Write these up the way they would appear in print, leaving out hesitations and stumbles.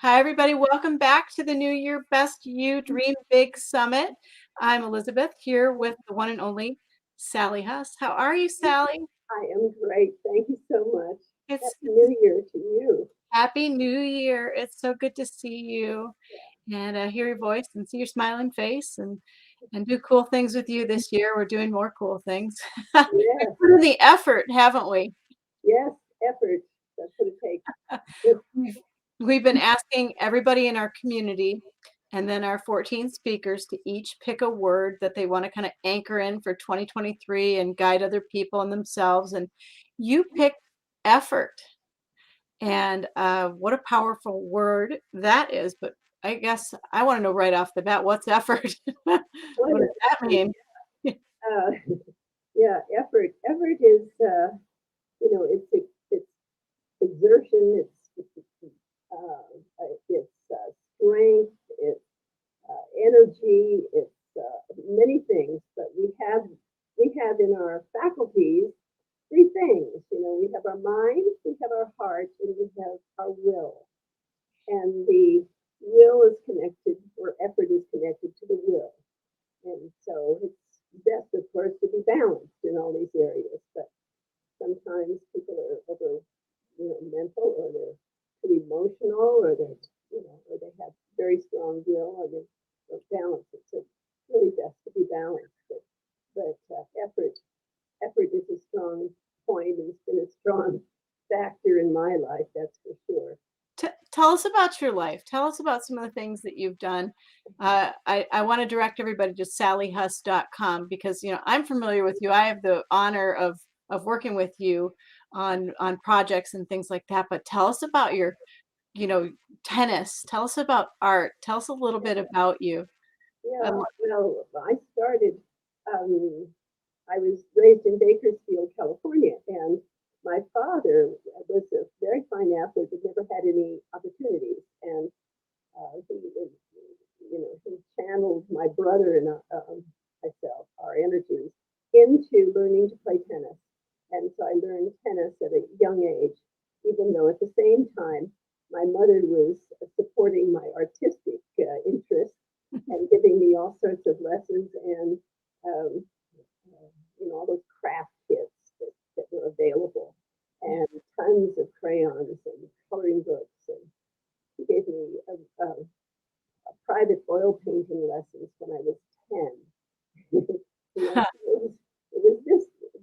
Hi, everybody. Welcome back to the New Year Best You Dream Big Summit. I'm Elizabeth here with the one and only Sally Huss. How are you, Sally? I am great. Thank you so much. It's Happy New Year to you. Happy New Year. It's so good to see you and hear your voice and see your smiling face and do cool things with you this year. We're doing more cool things. We've Yes, put in the effort, haven't we? yes, effort. That's what it takes. Yes, We've we've been asking everybody in our community and then our 14 speakers to each pick a word that they want to kind of anchor in for 2023 and guide other people and themselves. And you picked effort. And what a powerful word that is. But I guess I want to know right off the bat, what's effort? what What does is that effort? mean? Uh, yeah, effort. Effort is, it's exertion. It's strength. It's energy. It's many things. But we have in our faculties three things. We have our mind, we have our heart, and we have our will. And the will is connected, or effort is connected to the will. And so it's best, of course, to be balanced in all these areas. But sometimes people are over, mental, or they're too emotional, or or they have very strong will, or they don't balance it. So it's really best to be balanced. But effort is a strong point, and it's been a strong factor in my life, that's for sure. Tell us about your life. Tell us about some of the things that you've done. I want to direct everybody to sallyhuss.com because I'm familiar with you. I have the honor of working with you on projects and things like that. But tell us about your you know tennis. Tell us about art. Tell us a little bit about you. Yeah, well, um, I was raised in Bakersfield, California, and my father was a very fine athlete but never had any opportunities. And he channeled my brother and myself, our energies, into learning to play tennis. And so I learned tennis at a young age, even though at the same time my mother was supporting my artistic interests and giving me all sorts of lessons and um, all those craft kits that were available, and tons of crayons and coloring books. And she gave me private oil painting lessons when I was 10. It was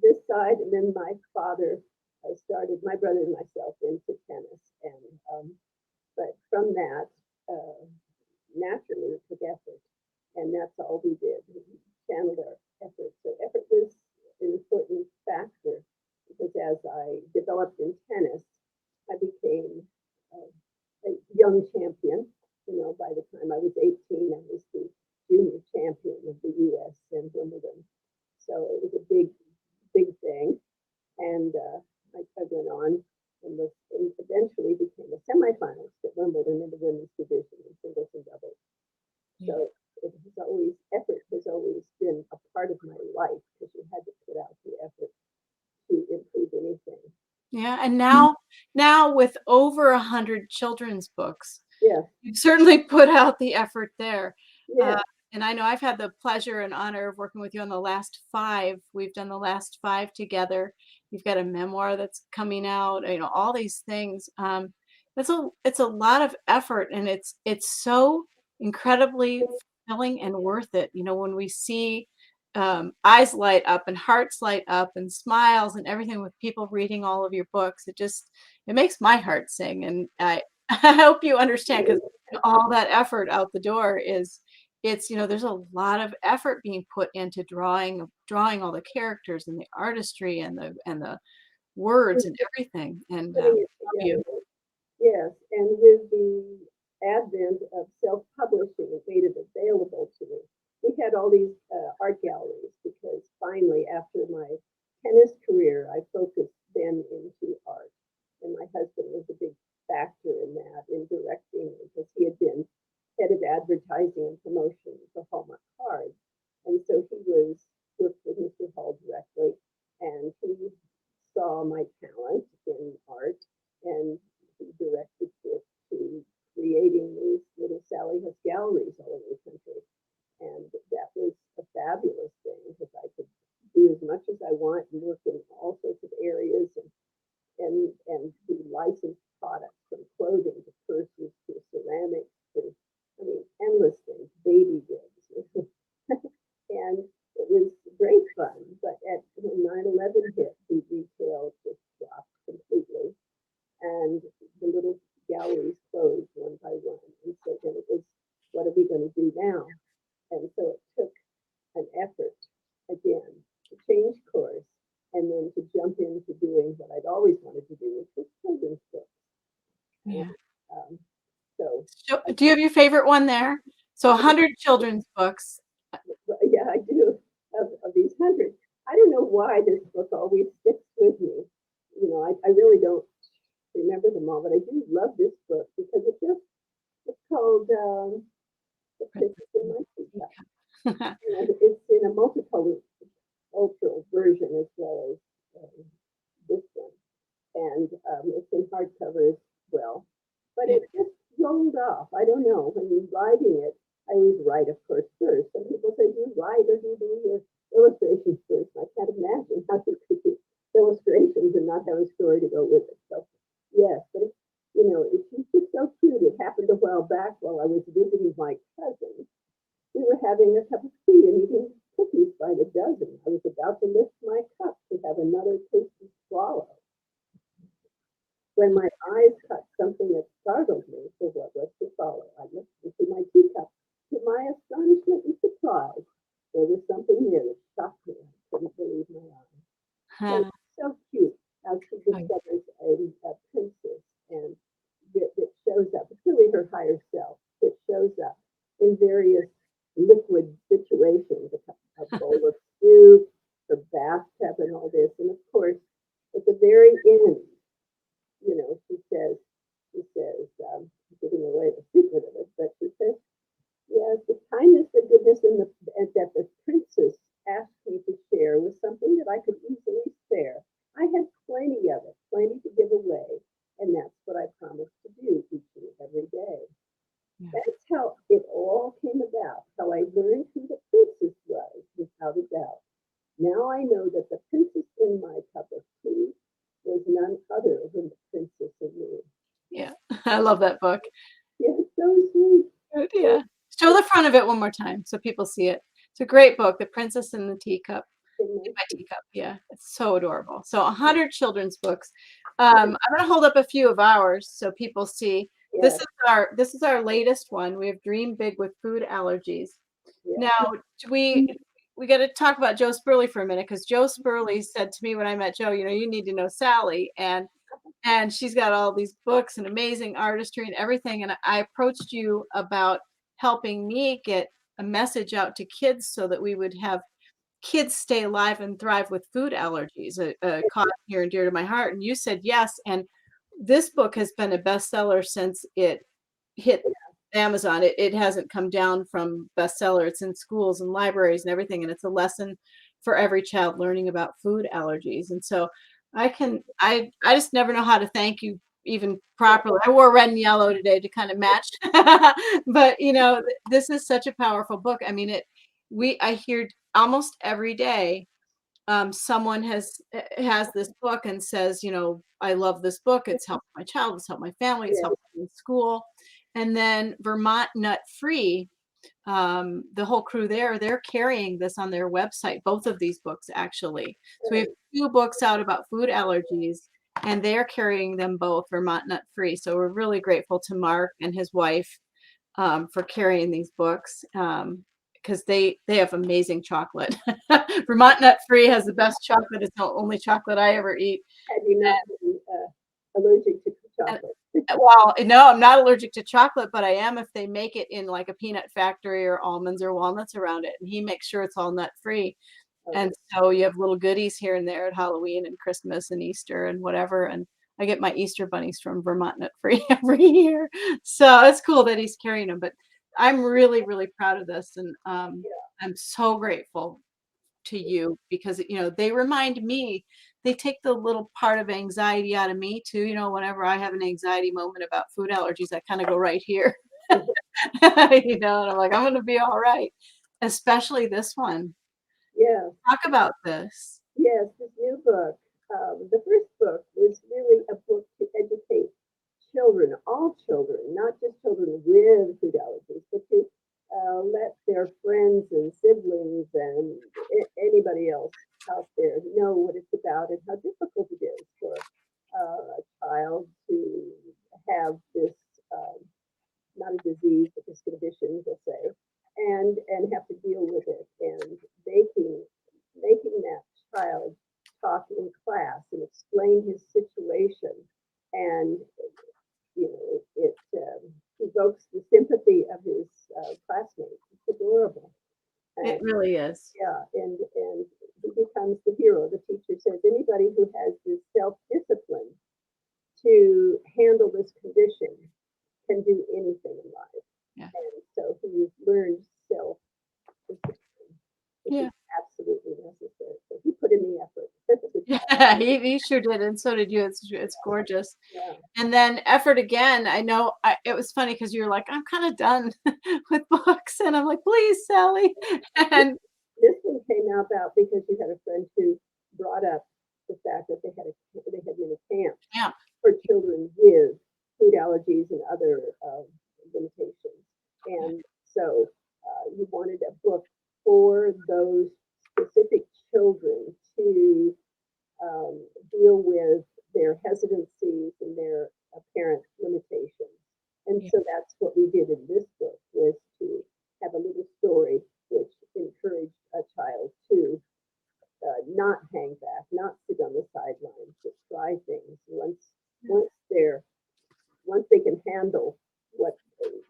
this side, and then my father started my brother and myself into tennis, and but from that, uh, naturally it took effort, and that's all we did. We channeled our effort. So effort was an important factor because as I developed in tennis, I became uh, a young champion. By the time I was 18, I was the junior champion of the U.S. and Wimbledon. So it was a big, big thing. And I went on and eventually became a semi-finalist at Wimbledon in the women's division in singles and doubles. Yeah. So effort has always been a part of my life because you had to put out the effort to improve anything. Yeah, and now with over 100 children's books, Yes, you've certainly put out the effort there. Uh, yes, and I know I've had the pleasure and honor of working with you on the last 5. We've done the last 5 together. You've got a memoir that's coming out, all these things. It's a lot of effort, and it's so incredibly fulfilling and worth it. When we see eyes light up and hearts light up and smiles and everything with people reading all of your books, it makes my heart sing. And I hope you understand because all that effort out the door there's a lot of effort being put into drawing all the characters and the artistry and the words and everything. And putting it love you. together. Yes, and with the advent of self-publishing, it made it available to me. We had all these art galleries because finally, after my tennis career, I focused then into art. And my husband was a big factor in that, in directing, because he had been head of advertising and promotion for Hallmark Cards. And so he worked with Mr. Hall directly, and he saw my talent in art and galleries all over the country. And that was a fabulous thing because I could do as much as I want and work in all sorts of areas and do licensed products from clothing to purses to ceramics to, I mean, endless things, baby goods. And it was great fun. But when 9/11 hit, the retail just dropped completely. And the little galleries closed one by one. And so then it was, what are we going to do now? And so it took an effort again to change course and then to jump into doing what I'd always wanted to do, which was children's books. And Yeah. so, So, do you have your favorite one there? So 100 children's books. yeah, I do of these hundreds. I don't know why this book always sticks with me. I really don't remember them all, but I do love this book because it's called The Princess in My Teacup. It's in a multicultural version as well as this one. And it's in hardcover as well. But it just rolled off. I don't know. When you're writing it, I always write, of course, first. Some people say, do you write or do you do your illustrations first? I can't imagine how you could do illustrations and not have a story to go with it. So, yes, but it's just so cute. It happened a while back while I was visiting my cousin. We were having a cup of tea and eating cookies by the dozen. I was about to lift my cup to have another tasty swallow when my eyes caught something that startled me for what was to follow. I looked into my teacup. To my astonishment and surprise, there was something there that shocked me. I couldn't believe my eyes. So, so cute how she discovers a princess and that shows up. It's really her higher self that shows up in various liquid situations, a bowl of soup, the bathtub, and all this. And of course, at the very end, giving away the secret of it, but she says, yes, the kindness, the goodness, and that the princess asked me to share was something that I could easily spare. I had plenty of it, plenty to give away, and that's what I promised to do each and every day. Yeah. That's how it all came about, how I learned who the princess was, without a doubt. Now I know that the princess in my cup of tea was none other than the princess in me. Yeah, I love that book. Yeah, it's so sweet. Good, yeah. Show the front of it one more time so people see it. It's a great book, The Princess and the Teacup. In my teacup, yeah, it's so adorable. So 100 children's books. I'm gonna hold up a few of ours so people see. Yeah, This is our latest one. We have Dream Big with Food Allergies. yeah, Now, we got to talk about Joe Spurley for a minute because Joe Spurley said to me when I met Joe, you need to know Sally, and she's got all these books and amazing artistry and everything. And I approached you about helping me get a message out to kids so that we would have kids stay alive and thrive with food allergies, a cause near and dear to my heart. And you said yes. And this book has been a bestseller since it hit Amazon. It hasn't come down from bestseller. It's in schools and libraries and everything. And it's a lesson for every child learning about food allergies. And so I just never know how to thank you even properly. I wore red and yellow today to kind of match. But this is such a powerful book. I mean, I hear almost every day someone has this book and says, I love this book. It's helped my child, it's helped my family, it's yeah, helped me in school. And then Vermont Nut Free, the whole crew there, they're carrying this on their website, both of these books actually. So we have two books out about food allergies, and they're carrying them both Vermont Nut Free. So we're really grateful to Mark and his wife for carrying these books. Because they have amazing chocolate. Vermont Nut Free has the best chocolate. It's the only chocolate I ever eat. had you not been allergic to And, chocolate. well, no, I'm not allergic to chocolate, but I am if they make it in like a peanut factory or almonds or walnuts around it. And he makes sure it's all nut free. And so you have little goodies here and there at Halloween and Christmas and Easter and whatever. And I get my Easter bunnies from Vermont Nut Free every year. So it's cool that he's carrying them. But I'm really, really proud of this. And I'm so grateful to you because, they remind me, they take the little part of anxiety out of me too. Whenever I have an anxiety moment about food allergies, I kind of go right here. And I'm like, I'm gonna be all right. Especially this one. Yeah. Talk about this. Yes, this new book. The first book was really a book to educate children, all children, not just children with food allergies, but to let their friends and siblings and anybody else out there know what it's about and how difficult it is for a child to have this, um, not a disease, but this condition, we'll say, and have to deal with it. And making that child talk in class and explain his situation, and it evokes the sympathy of his classmates. It's adorable, It and really is. yeah, and he becomes the hero. The teacher says anybody who has this self discipline to handle this condition can do anything in life. Yeah. And so he's learned self discipline, which is Yeah. absolutely necessary. So he put in the effort. Yeah, he sure did, and so did you. It's gorgeous. Yeah. And then effort again. I know it was funny because you were like, I'm kind of done with books, and I'm like, please, Sally. This, And this one came about because you had a friend who brought up the fact that they had been a camp yeah, for children with food allergies and other limitations. yeah, And so you wanted a book for those specific children to deal with their hesitancies and their apparent limitations. And yeah, so that's what we did in this book, was to have a little story which encouraged a child to not hang back, not sit on the sidelines, but try things once they're once they can handle what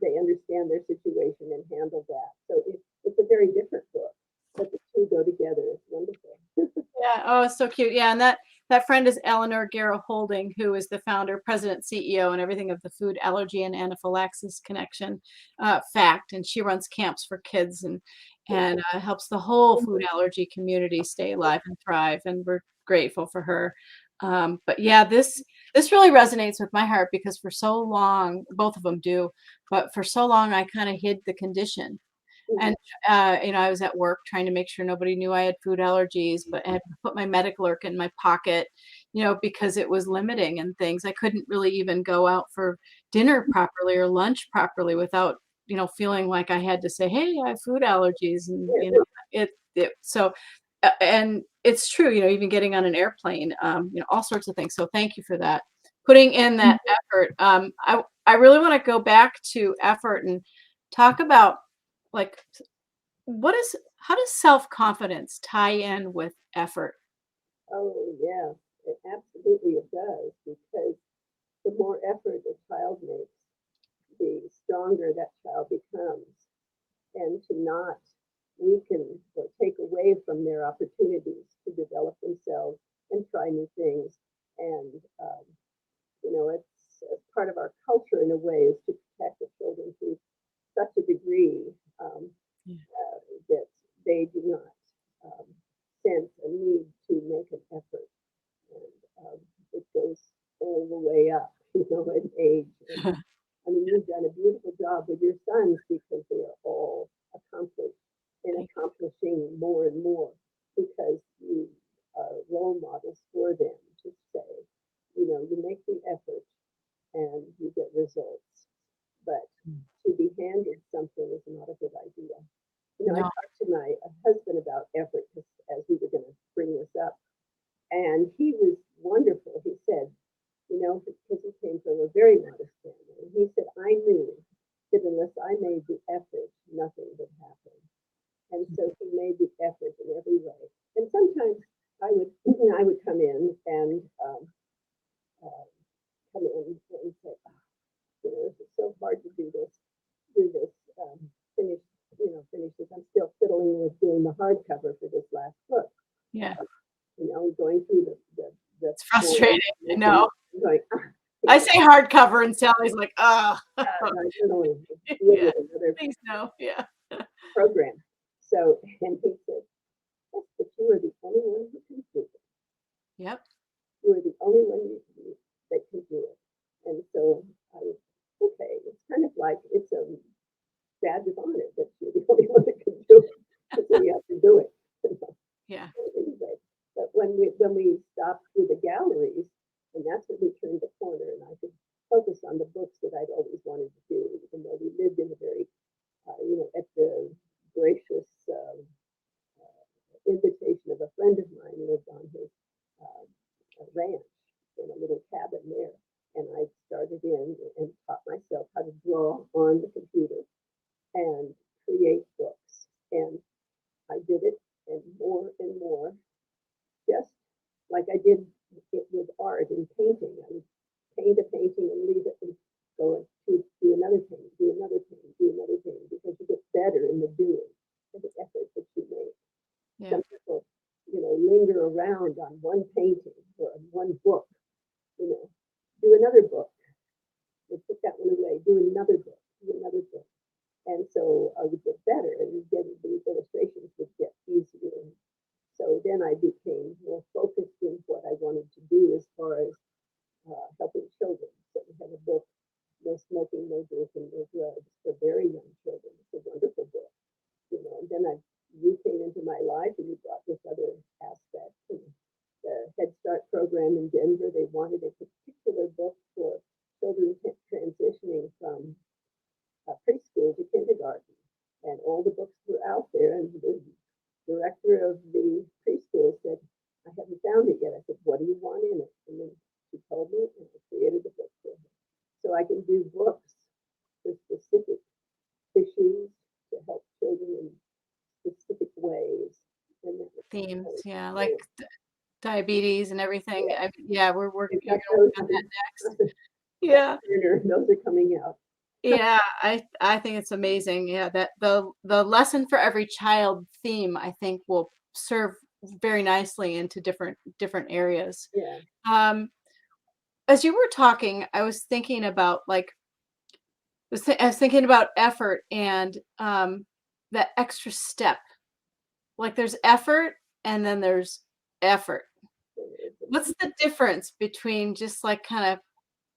they understand their situation and handle that. So it's a very different book, but the two go together. It's wonderful. yeah. Oh, it's so cute. Yeah, and that friend is Eleanor Guerra Holding, who is the founder, president, CEO, and everything of the Food Allergy and Anaphylaxis Connection Fact, and she runs camps for kids and helps the whole food allergy community stay alive and thrive. And we're grateful for her. But yeah, this really resonates with my heart because for so long, both of them do, but for so long I kind of hid the condition. And, Mhm. I was at work trying to make sure nobody knew I had food allergies, but I had to put my Medic-Lurk in my pocket, because it was limiting and things. I couldn't really even go out for dinner properly or lunch properly without, feeling like I had to say, "Hey, I have food allergies," and, Yeah. and it's true, even getting on an airplane, all sorts of things. So thank you for that. Putting in that effort. I really wanna go back to effort and talk about, like, how does self-confidence tie in with effort? Oh, yeah. It absolutely it does, because the more effort a child makes, the stronger that child becomes. And to not weaken or take away from their opportunities to develop themselves and try new things. And it's part of our culture in a way, is to protect the children to such a degree, um, Yeah. that they do not um, sense a need to make an effort. And it goes all the way up, in age. And I mean, you've done a beautiful job with your sons, because they are all accomplished and Thank accomplishing more and more, because you are role models for them to say, you make the effort and you get results. But you. to be handed something is not a good idea. I No. talked to my husband about effort, as we were going to bring this up, and he was wonderful. He said, because he came from a very modest family, and he said, I knew that unless I made the effort, nothing would happen. And so he made the effort in every way. And sometimes I would, I would come in and uh, come in and say, oh, it's so hard to do this, finish, finish this. I'm still fiddling with doing the hardcover for this last book. Yeah. Uh, going through the It's frustrating. I and know. going, I say hardcover and Sally's like, "Oh." I don't know, deal Yeah. with another Please no. Yeah. program. So, and he said, yes, but you are the only one who can do it. Yep. You are the only one that can do it. And so I was, okay, it's kind of like, it's a and taught myself how to draw on the computer and create books. And I did it and more, just like I did it with art and painting. I would paint a painting and leave it and go to do another painting, do another painting, do another painting, because you get better in the doing and the effort that you make. Yeah. Some people, linger around on one painting or on one book, do another book, and put that one away, do another book, do another book. And so I would get better, and these illustrations would get easier. So then I became more focused in what I wanted to do as far as helping children. So we have a book, No Smoking, No Drinking, No Drugs, for very young children. It's a wonderful book, And then you came into my life, and you brought this other aspect. And the Head Start program in Denver, they wanted a particular book for children transitioning from preschool to kindergarten. And all the books were out there, and the director of the preschool said, I haven't found it yet. I said, what do you want in it? And then she told me, and I created the book for her. So I can do books for specific issues to help children in specific ways. And Themes, yeah, like cool. diabetes and everything. Yeah, Yeah, we're working. we've You're got gonna work those on in that next. Yeah, those are coming out. yeah. I think it's amazing. Yeah, that the lesson for every child theme, I think, will serve very nicely into different areas. Yeah. Um, as you were talking, I was thinking about I was thinking about effort and that extra step. Like there's effort and then there's effort. What's the difference between just like kind of,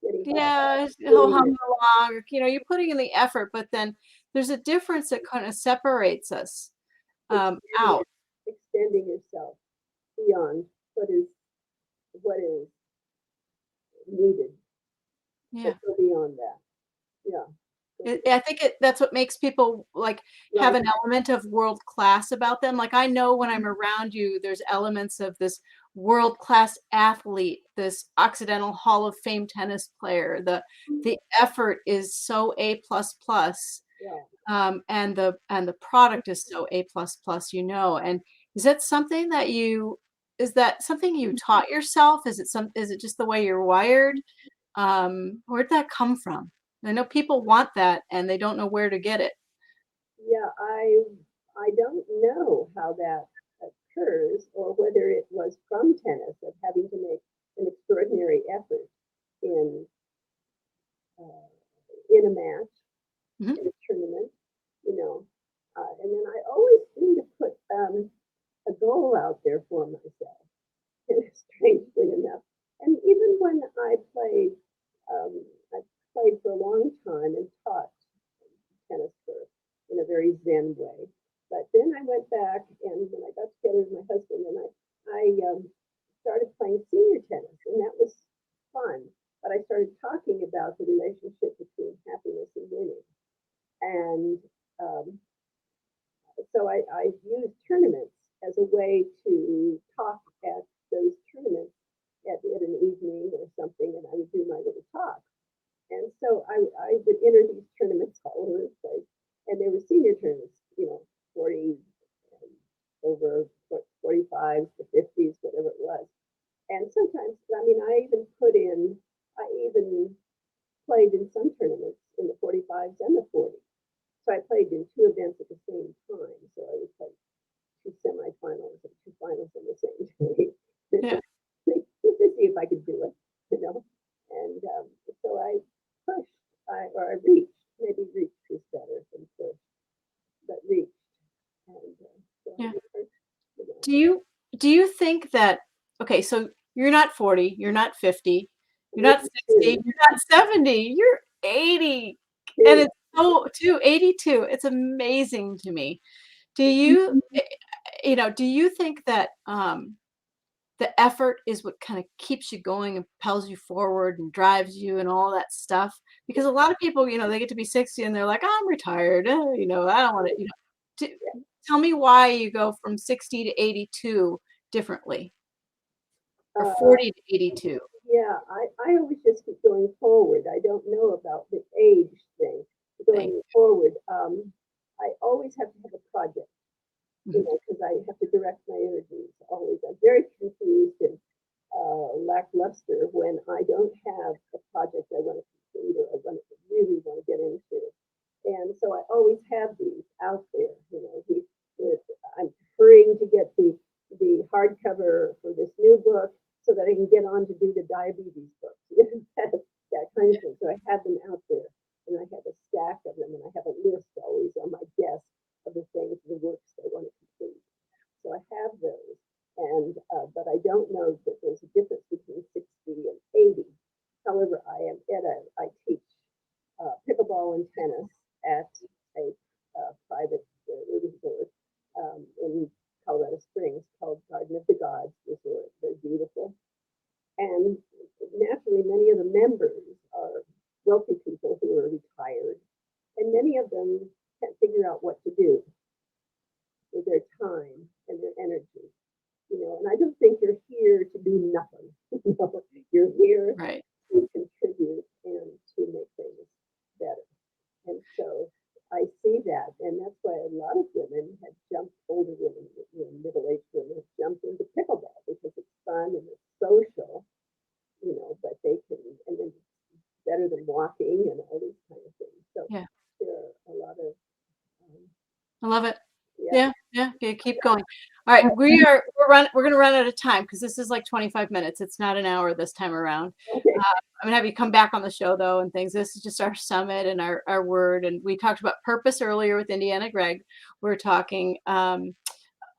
Getting yeah, ho doing hum it. along, or, you're putting in the effort, but then there's a difference that kind of separates us Extending out. it, extending yourself beyond what is needed, Yeah. but go beyond that. Yeah. Go I think that's what makes people like have right. an element of world class about them. Like I know when I'm around you, there's elements of this world class athlete, this Occidental Hall of Fame tennis player. The effort is so A plus plus, Yeah. and the product is so A plus plus. And is that something that is that something you taught yourself? Is it just the way you're wired? Where'd that come from? I know people want that and they don't know where to get it. Yeah. I don't know how that occurs, or whether it was from tennis of having to make an extraordinary effort in uh, in a match, Mhm. in a tournament, you know. And then I always seem to put a goal out there for myself, strangely enough. And even when I played for a long time and taught tennis for in a very zen way. But then I went back, and when I got together with my husband, and I started playing senior tennis, and that was fun. But I started talking about the relationship between happiness and winning, and um, so I used tournaments as a way to talk at those tournaments at an evening or something, and I would do my little talk. And so I would enter these tournaments all over the place, and there were senior tournaments, 40 over 45s to 50s, whatever it was. And sometimes, I mean, I even played in some tournaments in the 45s and the 40s. So I played in two events at the same time. So I would play two semi-finals and two finals on the same day. Yeah. Just to see if I could do it. And so I pushed, or I reached, maybe reached is better than pushed, but reached. And so I Yeah. learned, you know, Do you do you think that okay, so you're not 40, you're not 50, you're not 60, 82, you're not 70, you're 80. And two. it's so too 82. It's amazing to me. Do you do you think that the effort is what kind of keeps you going and propels you forward and drives you and all that stuff? Because a lot of people, they get to be 60 and they're like, "I'm retired. I don't want to, t- Yeah. tell me why you go from 60 to 82 differently or Uh, 40 to 82. yeah, I always just keep going forward. I don't know about the age thing. Thank Going forward, I always have to have a project, you. because I have to direct my energies always. I'm very confused and lackluster when I don't have a project I want to complete or I really want to get into. And so I always have these out there. I'm hurrying to get the hardcover for this new book so that I can get on to do the diabetes book. That kind of thing. So I have them out there, and I have a stack of them, and I have a list always on my desk of the things, the works I want to complete. So I have those, and but I don't know that there's a difference between 60 and 80. However, I teach pickleball and tennis at a private resort in Colorado Springs called Garden of the Gods Resort. They're beautiful. And naturally, many of the members are wealthy people who are retired, and many of them can't figure out what to do with their time and their energy. And I don't think you're here to do nothing. You're here Right. to contribute and to make things better. And so I see that, and that's why a lot of women have jumped, older women, middle-aged women have jumped into pickleball because it's fun and it's social, but they can, and then it's better than walking and all these kind of things. So Yeah. there are a lot of, um, I love it. yeah, Yeah, yeah, yeah, keep going. All right, we're gonna run out of time because this is like 25 minutes. It's not an hour this time around. okay. I'm gonna have you come back on the show though and things. This is just our summit and our word. And we talked about purpose earlier with Indiana Gregg. We're talking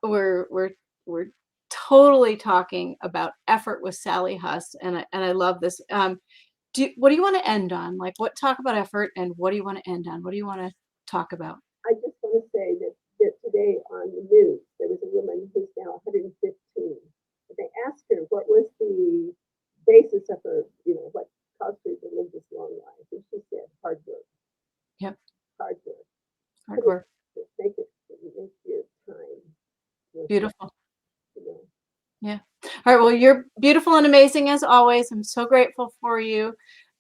we're totally talking about effort with Sally Huss, and I love this. What do you want to end on? Like what talk about effort and what do you want to end on? What do you want to talk about? I just want to say that today on the news, there was a woman who's now 115. And they asked her what was the basis of her, what caused her to live this long life. And she said, hard work, Yep, hard work. hard Put it, work. make your time worth it, Beautiful. you know. Yeah. All right. Well, you're beautiful and amazing as always. I'm so grateful for you.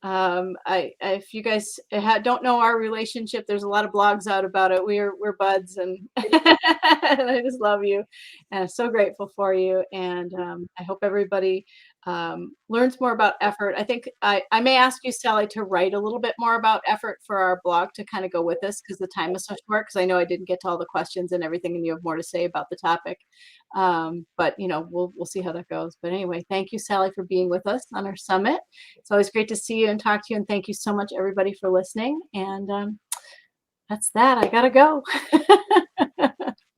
If you guys don't know our relationship, there's a lot of blogs out about it. We're buds, and, and I just love you, and I'm so grateful for you. And I hope everybody learns more about effort. I think I may ask you, Sally, to write a little bit more about effort for our blog to kind of go with this because the time is so short. Because I know I didn't get to all the questions and everything, and you have more to say about the topic. But we'll see how that goes. But anyway, thank you, Sally, for being with us on our summit. It's always great to see you and talk to you. And thank you so much, everybody, for listening. And that's that. I gotta go.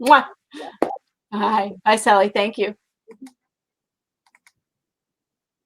Mwah. Bye, Sally. Thank you.